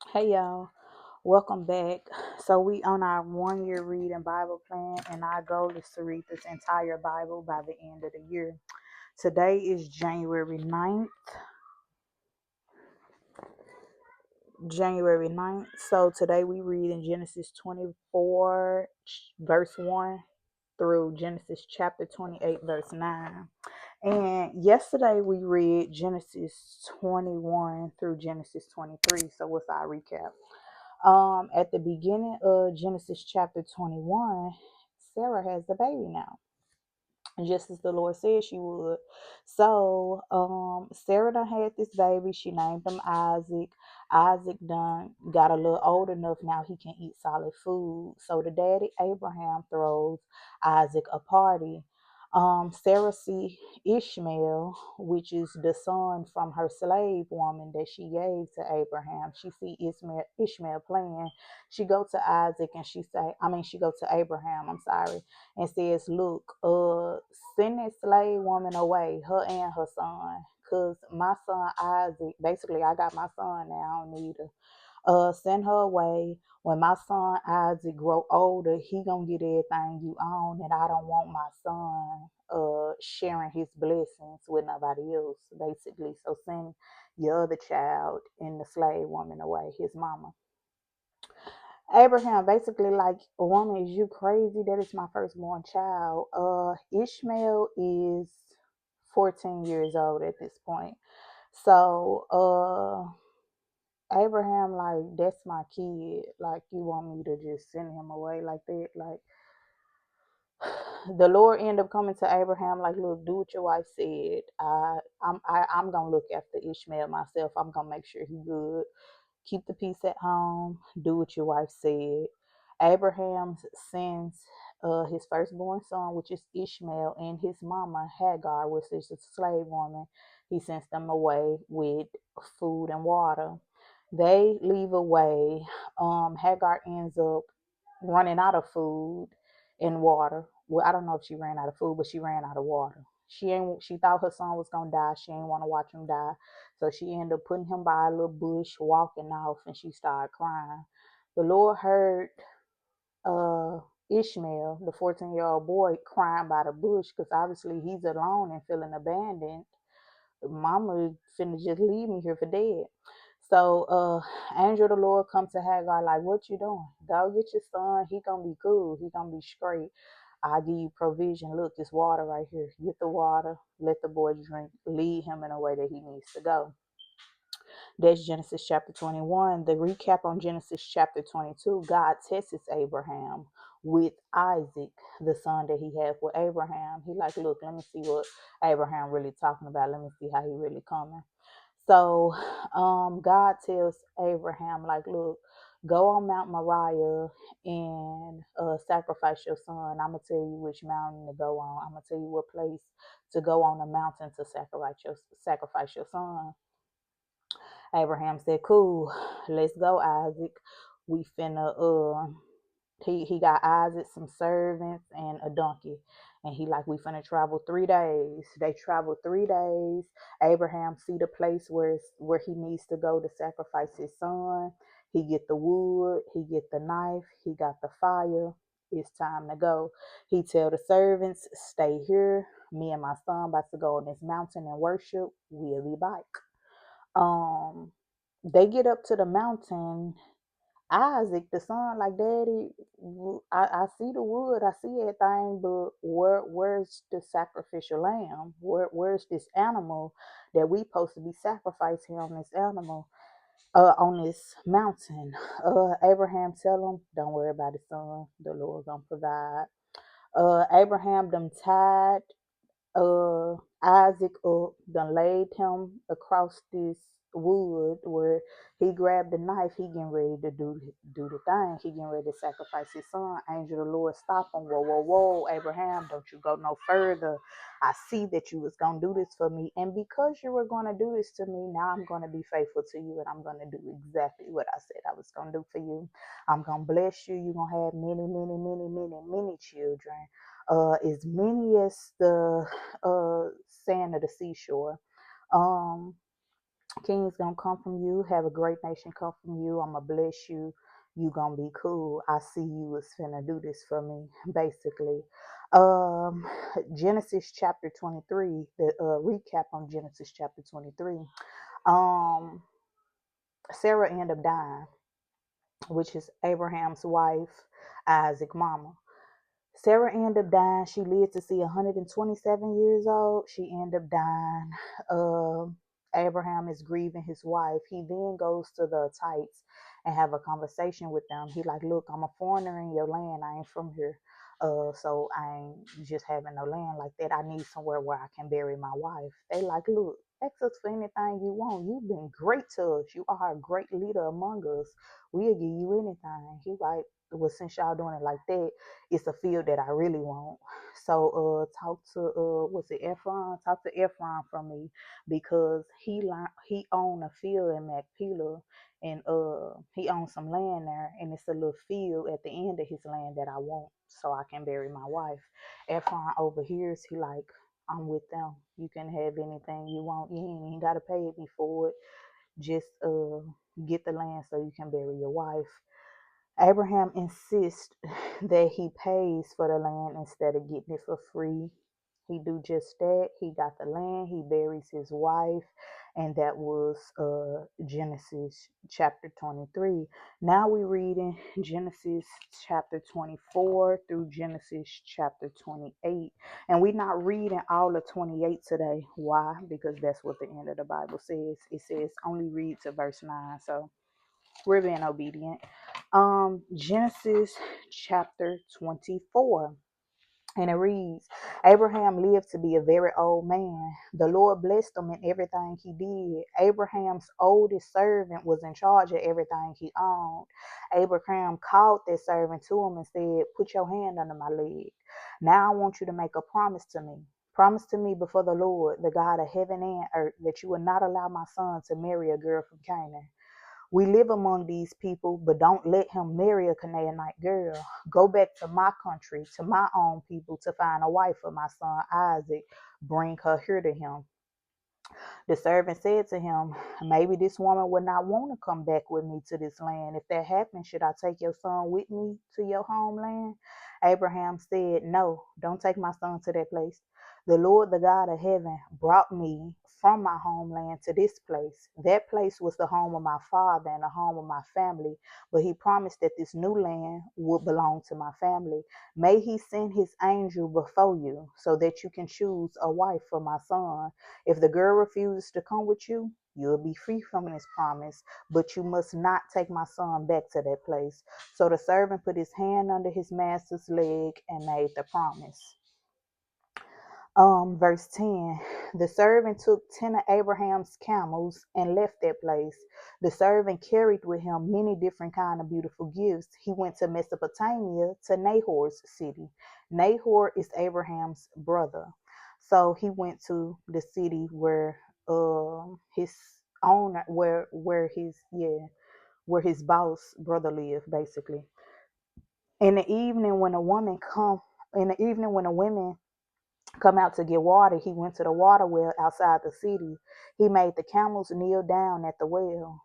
Hey y'all, welcome back. So we on our 1 year reading Bible plan, and our goal is to read this entire Bible by the end of the year. Today is January 9th. So today we read in Genesis 24 verse 1 through Genesis chapter 28 verse 9. And yesterday we read Genesis 21 through Genesis 23. So what's our recap? At the beginning of Genesis chapter 21, Sarah has the baby now, just as the Lord said she would. So, Sarah done had this baby. She named him Isaac. Isaac done got a little old enough now he can eat solid food. So the daddy Abraham throws Isaac a party. Sarah see Ishmael, which is the son from her slave woman that she gave to Abraham. She see Ishmael playing. She go to Isaac and she go to Abraham. I'm sorry, and says, "Look, send that slave woman away, her and her son, cause my son Isaac. Basically, I got my son now. I don't need her. Send her away. When my son Isaac grow older, he gonna get everything you own, and I don't want my son sharing his blessings with nobody else. Basically, so send your other child and the slave woman away, his mama." Abraham basically like, "Woman, is you crazy? That is my firstborn child." Ishmael is 14 years old at this point. So Abraham like, "That's my kid. Like, you want me to just send him away like that?" Like, the Lord ended up coming to Abraham like, "Look, do what your wife said. I'm gonna look after Ishmael myself. I'm gonna make sure he good. Keep the peace at home. Do what your wife said." Abraham sends his firstborn son, which is Ishmael, and his mama Hagar, which is a slave woman. He sends them away with food and water. They leave away. Hagar ends up running out of food and water. Well, I don't know if she ran out of food, but she ran out of water. She thought her son was gonna die. She ain't want to watch him die. So she ended up putting him by a little bush, walking off, and she started crying. The Lord heard uh Ishmael, the 14-year-old boy, crying by the bush because obviously he's alone and feeling abandoned. Mama finna just leave me here for dead. So angel of the Lord come to Hagar like, "What you doing? Go get your son. He gonna be cool. He gonna be straight. I give you provision. Look, this water right here. Get the water. Let the boy drink. Lead him in a way that he needs to go." That's Genesis chapter 21. The recap on Genesis chapter 22, God tests Abraham with Isaac, the son that he had with Abraham. He like, "Look, let me see what Abraham really talking about. Let me see how he really coming." So God tells Abraham, like, "Look, go on Mount Moriah and sacrifice your son. I'm going to tell you which mountain to go on. I'm going to tell you what place to go on the mountain to sacrifice your son." Abraham said, "Cool, let's go, Isaac. We finna he got Isaac some servants and a donkey. And he like, we finna travel 3 days. They travel 3 days. Abraham see the place where he needs to go to sacrifice his son. He get the wood, he get the knife, he got the fire. It's time to go. He tell the servants, "Stay here. Me and my son about to go on this mountain and worship. We'll be back." um they get up to the mountain. Isaac, the son, like, "Daddy, I see the wood, I see everything, but where's the sacrificial lamb? Where's this animal that we supposed to be sacrificing on this animal, on this mountain?" Abraham tell him, "Don't worry about it, son. The Lord gonna provide." Abraham them tied Isaac up, done laid him across this wood where he grabbed the knife. He getting ready to do the thing. He getting ready to sacrifice his son. Angel of the Lord stop him. "Whoa, whoa, whoa, Abraham, don't you go no further. I see that you was gonna do this for me, and because you were gonna do this to me, now I'm gonna be faithful to you, and I'm gonna do exactly what I said I was gonna do for you. I'm gonna bless you. You're gonna have many, many, many, many, many children, as many as the sand of the seashore." Um, Kings gonna come from you. Have a great nation come from you. I'm gonna bless you. You gonna be cool. I see you was finna do this for me, basically. Um, Genesis chapter 23. The recap on Genesis chapter 23. Um, Sarah ended up dying, which is Abraham's wife, Isaac mama. Sarah ended up dying. She lived to see 127 years old. She ended up dying. Abraham is grieving his wife. He then goes to the Hittites and have a conversation with them. He like, look, I'm a foreigner in your land. I ain't from here. So I ain't just having no land like that. I need somewhere where I can bury my wife. They like, look, ask us for anything you want. You've been great to us. You are a great leader among us. We'll give you anything. He like, well, since y'all doing it like that, it's a field that I really want. So talk to what's it, Ephron? Talk to Ephron for me because he owned a field in Macpela and he owns some land there and it's a little field at the end of his land that I want so I can bury my wife. Ephron overhears, he like, I'm with them. You can have anything you want. You ain't even gotta pay me for it. Just get the land so you can bury your wife. Abraham insists that he pays for the land instead of getting it for free. He do just that. He got the land. He buries his wife, and that was Genesis chapter 23. Now we read in Genesis chapter 24 through Genesis chapter 28, and we're not reading all of 28 today. Why? Because that's what the end of the Bible says. It says only read to verse 9. So we're being obedient. Genesis chapter 24. And it reads, Abraham lived to be a very old man. The Lord blessed him in everything he did. Abraham's oldest servant was in charge of everything he owned. Abraham called that servant to him and said, put your hand under my leg. Now I want you to make a promise to me. Promise to me before the Lord, the God of heaven and earth, that you will not allow my son to marry a girl from Canaan. We live among these people, but don't let him marry a Canaanite girl. Go back to my country, to my own people, to find a wife for my son Isaac. Bring her here to him. The servant said to him, maybe this woman would not want to come back with me to this land. If that happens, should I take your son with me to your homeland? Abraham said, no, don't take my son to that place. The Lord, the God of heaven, brought me from my homeland to this place. That place was the home of my father and the home of my family, but he promised that this new land would belong to my family. May he send his angel before you so that you can choose a wife for my son. If the girl refuses to come with you, you'll be free from this promise, but you must not take my son back to that place. So the servant put his hand under his master's leg and made the promise. Verse 10, the servant took 10 of Abraham's camels and left that place. The servant carried with him many different kind of beautiful gifts. He went to Mesopotamia, to Nahor's city. Nahor is Abraham's brother. So he went to the city where his owner, where his boss brother lived, basically. In the evening when a woman come, in the evening when the women come out to get water, he went to the water well outside the city. He made the camels kneel down at the well.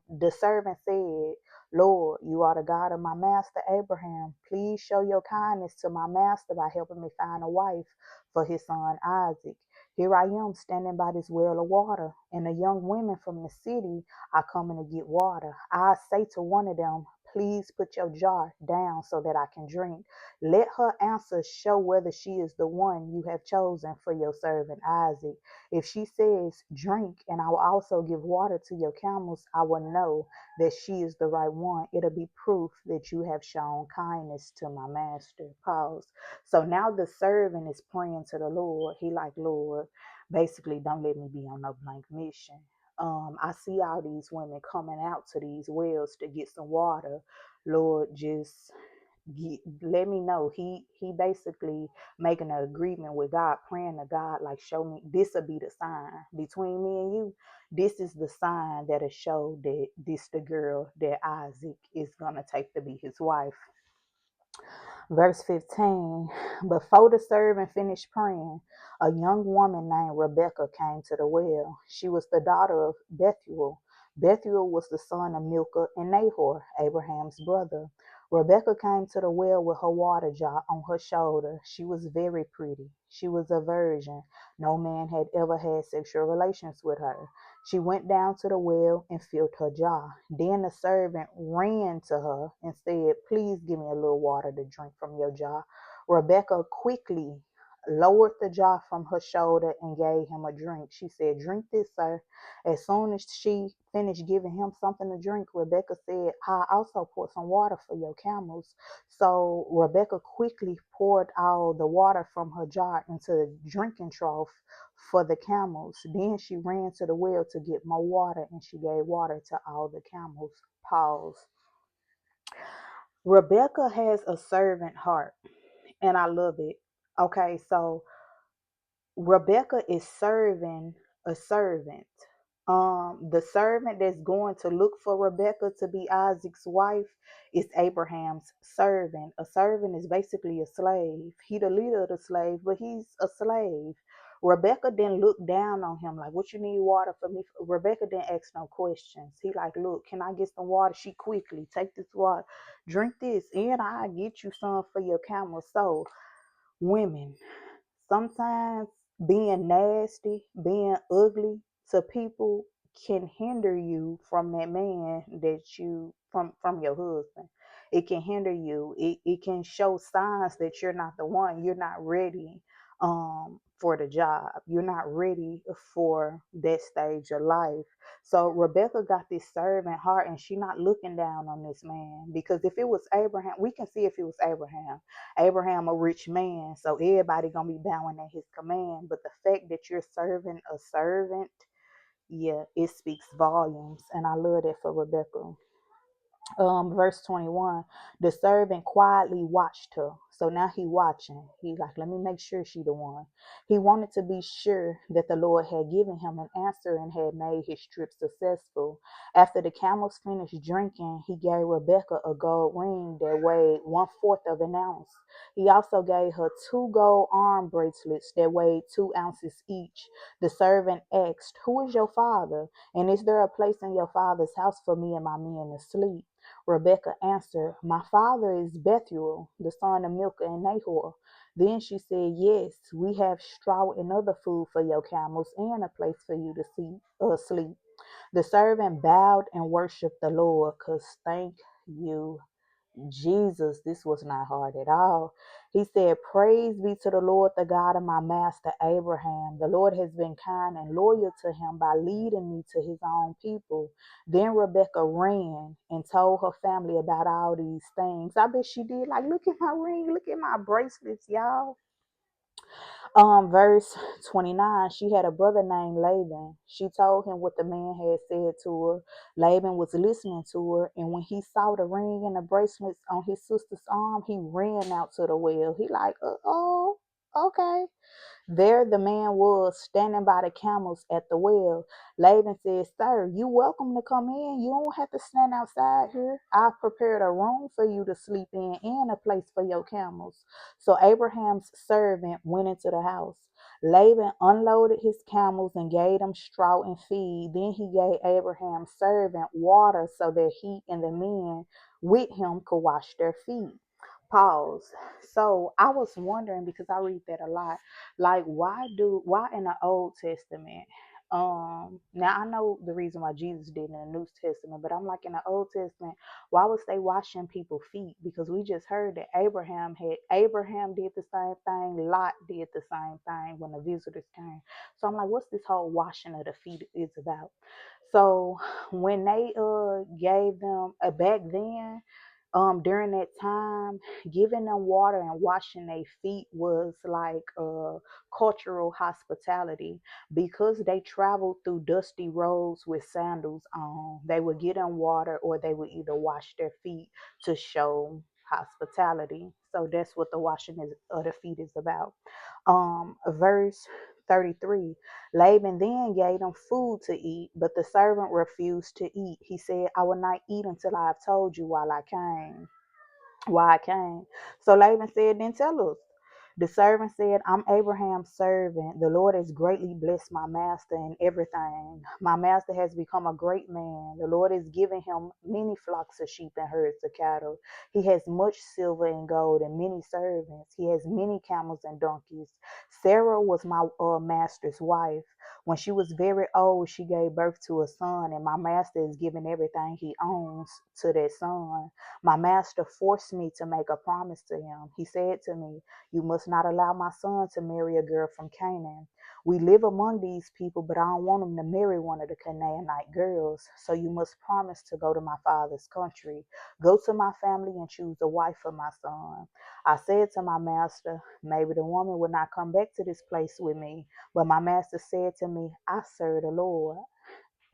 The servant said, Lord, you are the God of my master Abraham. Please show your kindness to my master by helping me find a wife for his son Isaac. Here I am standing by this well of water, and the young women from the city are coming to get water. I say to one of them, please put your jar down so that I can drink. Let her answer show whether she is the one you have chosen for your servant Isaac. If she says, drink, and I will also give water to your camels, I will know that she is the right one. It'll be proof that you have shown kindness to my master. Pause. So now the servant is praying to the Lord. He like, Lord, basically, don't let me be on no blank mission. I see all these women coming out to these wells to get some water. Lord, just let me know. He basically making an agreement with God, praying to God, like, show me, this will be the sign between me and you. This is the sign that'll show that this the girl that Isaac is gonna take to be his wife. Verse 15. Before the servant finished praying, a young woman named Rebecca came to the well. She was the daughter of Bethuel. Bethuel was the son of Milcah and Nahor, Abraham's brother. Rebecca came to the well with her water jar on her shoulder. She was very pretty. She was a virgin. No man had ever had sexual relations with her. She went down to the well and filled her jar. Then the servant ran to her and said, "Please give me a little water to drink from your jar." Rebecca quickly lowered the jar from her shoulder and gave him a drink. She said, "Drink this, sir." As soon as she finished giving him something to drink, Rebecca said, "I also poured some water for your camels." So Rebecca quickly poured all the water from her jar into the drinking trough for the camels. Then she ran to the well to get more water, and she gave water to all the camels. Pause. Rebecca has a servant heart, and I love it. Okay, so Rebecca is serving a servant. The servant that's going to look for Rebecca to be Isaac's wife is Abraham's servant. A servant is basically a slave. He the leader of the slave, but he's a slave. Rebecca didn't look down on him like, "What you need water for me?" Rebecca didn't ask no questions. He like, "Look, can I get some water?" She quickly take this water, drink this, and I get you some for your camel. So women, sometimes being nasty, being ugly to people can hinder you from that man that you from your husband. It can hinder you. It can show signs that you're not the one. You're not ready for the job. You're not ready for that stage of life. So Rebecca got this servant heart, and she not looking down on this man, because if it was Abraham, we can see if it was Abraham a rich man, so everybody gonna be bowing at his command. But the fact that you're serving a servant, yeah, it speaks volumes. And I love that for Rebecca. Verse 21, the servant quietly watched her. So now he watching. He like, let me make sure she the one. He wanted to be sure that the Lord had given him an answer and had made his trip successful. After the camels finished drinking, he gave Rebecca a gold ring that weighed 1/4 of an ounce. He also gave her 2 gold arm bracelets that weighed 2 ounces each. The servant asked, "Who is your father? And is there a place in your father's house for me and my men to sleep?" Rebecca answered, "My father is Bethuel, the son of Milcah and Nahor." Then she said, "Yes, we have straw and other food for your camels and a place for you to sleep." The servant bowed and worshiped the Lord, because thank you, Jesus, this was not hard at all. He said, "Praise be to the Lord, the God of my master Abraham. The Lord has been kind and loyal to him by leading me to his own people." Then Rebecca ran and told her family about all these things. I bet she did. Like, look at my ring, look at my bracelets, y'all. Verse 29, she had a brother named Laban. She told him what the man had said to her. Laban was listening to her, and when he saw the ring and the bracelets on his sister's arm, he ran out to the well. He like, oh, okay. There the man was, standing by the camels at the well. Laban said, "Sir, you welcome to come in. You don't have to stand outside here. I've prepared a room for you to sleep in and a place for your camels." So Abraham's servant went into the house. Laban unloaded his camels and gave them straw and feed. Then he gave Abraham's servant water so that he and the men with him could wash their feet. Pause. So I was wondering, because I read that a lot, like, why in the Old Testament? Now I know the reason why Jesus did in the New Testament, but I'm like, in the Old Testament, why was they washing people's feet? Because we just heard that Abraham did the same thing, Lot did the same thing when the visitors came. So I'm like, what's this whole washing of the feet is about? So when they gave them back then, during that time, giving them water and washing their feet was like cultural hospitality. Because they traveled through dusty roads with sandals on, they would get them water, or they would either wash their feet to show hospitality. So that's what the washing of the feet is about. Verse 33, Laban then gave them food to eat, but the servant refused to eat. He said, "I will not eat until I have told you while I came." why I came. So Laban said, then tell us. The servant said, I'm Abraham's servant. The Lord has greatly blessed my master in everything. My master has become a great man. The Lord has given him many flocks of sheep and herds of cattle. He has much silver and gold and many servants. He has many camels and donkeys. Sarah was my master's wife. When she was very old, she gave birth to a son, and my master is giving everything he owns to that son. My master forced me to make a promise to him. He said to me, you must not allow my son to marry a girl from Canaan. We live among these people, but I don't want him to marry one of the Canaanite girls. So you must promise to go to my father's country. Go to my family and choose a wife for my son. I said to my master, maybe the woman will not come back to this place with me. But my master said to me, I serve the Lord.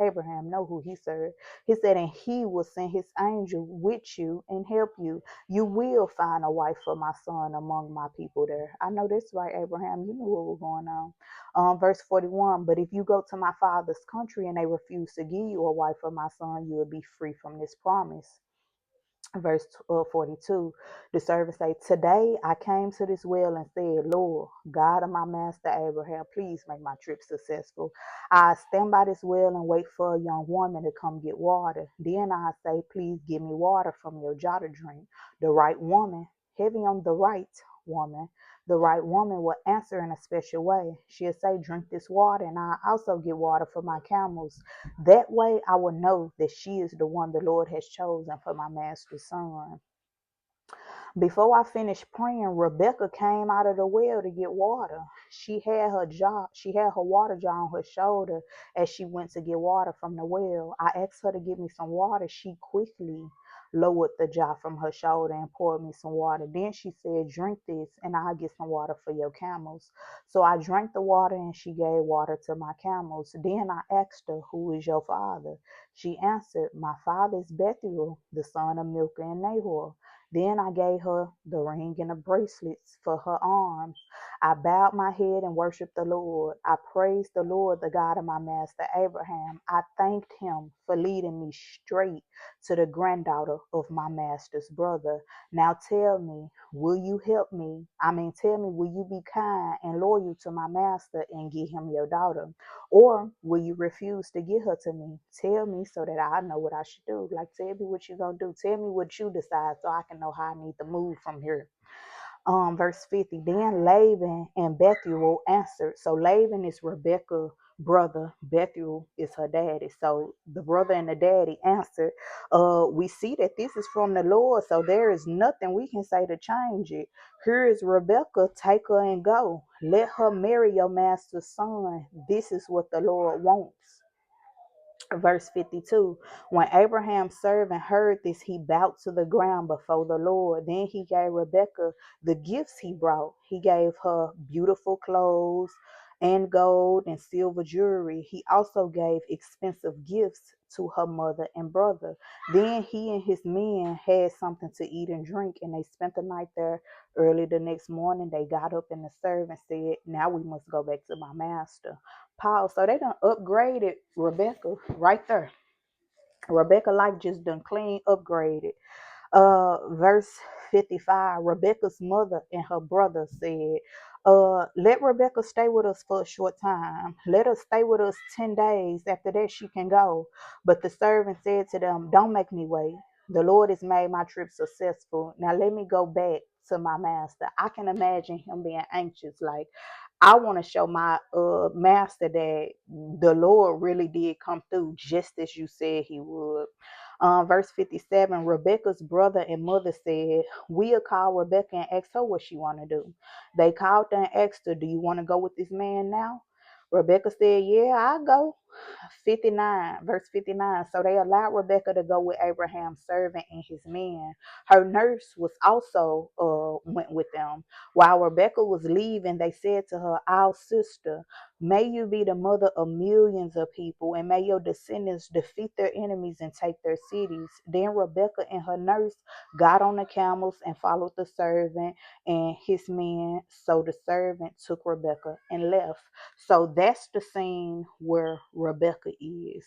Abraham know who he served. He said, and he will send his angel with you and help you. You will find a wife for my son among my people there. I know that's right, Abraham. You knew what was going on. Verse 41, but if you go to my father's country and they refuse to give you a wife for my son, you will be free from this promise. Verse 42, the servant say, today I came to this well and said, Lord, God of my master Abraham, please make my trip successful. I stand by this well and wait for a young woman to come get water. Then I say, please give me water from your jar to drink. The right woman, heavy on the right woman, the right woman will answer in a special way. She'll say, drink this water, and I also get water for my camels. That way I will know that she is the one the Lord has chosen for my master's son. Before I finished praying, Rebecca came out of the well to get water. She had her water jar on her shoulder as she went to get water from the well. I asked her to give me some water. She quickly lowered the jar from her shoulder and poured me some water. Then she said, drink this and I'll get some water for your camels. So I drank the water and she gave water to my camels. Then I asked her, who is your father? She answered, my father is Bethuel, the son of Milcah and Nahor. Then I gave her the ring and the bracelets for her arms. I bowed my head and worshiped the Lord. I praised the Lord, the God of my master Abraham. I thanked him for leading me straight to the granddaughter of my master's brother. Now tell me, will you help me? Tell me, will you be kind and loyal to my master and give him your daughter? Or will you refuse to give her to me? Tell me so that I know what I should do. Like, tell me what you're going to do. Tell me what you decide so I can know how I need to move from here. Verse 50, then Laban and Bethuel answered. So Laban is Rebecca's brother. Bethuel is her daddy. So the brother and the daddy answered, we see that this is from the Lord, so there is nothing we can say to change it. Here is Rebecca, take her and go. Let her marry your master's son. This is what the Lord wants. Verse 52, when Abraham's servant heard this, he bowed to the ground before the Lord. Then he gave Rebekah the gifts he brought. He gave her beautiful clothes and gold and silver jewelry. He also gave expensive gifts to her mother and brother. Then he and his men had something to eat and drink, and they spent the night there. Early the next morning, they got up, and the servant said, now we must go back to my master. Pause. So they done upgraded Rebecca right there. Rebecca life just done clean upgraded. Verse 55, Rebecca's mother and her brother said, let Rebecca stay with us for a short time. Let her stay with us 10 days. After that, she can go. But the servant said to them, don't make me wait. The Lord has made my trip successful. Now let me go back to my master. I can imagine him being anxious. Like, I want to show my master that the Lord really did come through just as you said he would. Verse 57, Rebecca's brother and mother said, we'll call Rebecca and ask her what she want to do. They called her and asked her, do you want to go with this man now? Rebecca said, yeah, I'll go. 59, verse 59. So they allowed Rebecca to go with Abraham's servant and his men. Her nurse was also went with them. While Rebecca was leaving, they said to her, our sister, may you be the mother of millions of people, and may your descendants defeat their enemies and take their cities. Then Rebecca and her nurse got on the camels and followed the servant and his men. So the servant took Rebecca and left. So that's the scene where Rebecca is.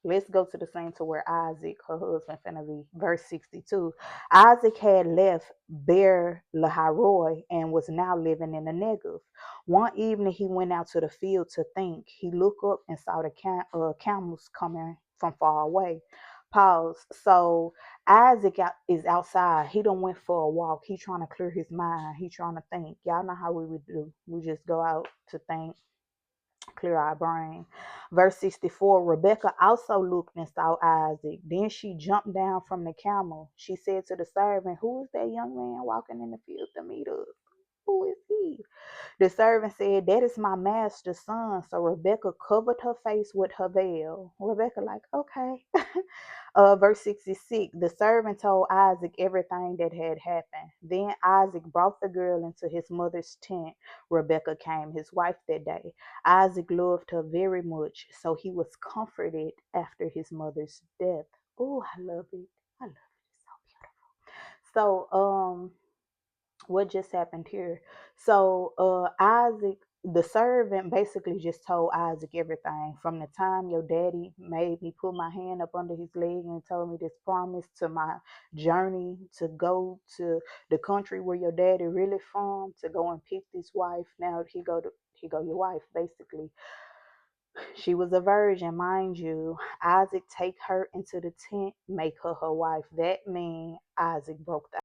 Let's go to the scene to where Isaac, her husband, finna be. Verse 62. Isaac had left Beer Laharoy and was now living in the Negev. One evening he went out to the field to think. He looked up and saw the camels coming from far away. Pause. So Isaac is outside. He done went for a walk. He trying to clear his mind. He trying to think. Y'all know how we would do. We just go out to think, clear our brain. Verse 64, Rebecca also looked and saw Isaac. Then she jumped down from the camel. She said to the servant, who is that young man walking in the field to meet us? Who is he? The servant said, that is my master's son. So Rebecca covered her face with her veil. Rebecca like, okay. Verse 66, the servant told Isaac everything that had happened. Then Isaac brought the girl into his mother's tent. Rebecca came, his wife, that day. Isaac loved her very much, so he was comforted after his mother's death. Oh, I love it. I love it. It's so beautiful. So, what just happened here? So Isaac, the servant, basically just told Isaac everything from the time your daddy made me put my hand up under his leg and told me this promise, to my journey to go to the country where your daddy really from, to go and pick this wife. Now he go your wife, basically. She was a virgin, mind you. Isaac take her into the tent, make her wife. That means Isaac broke the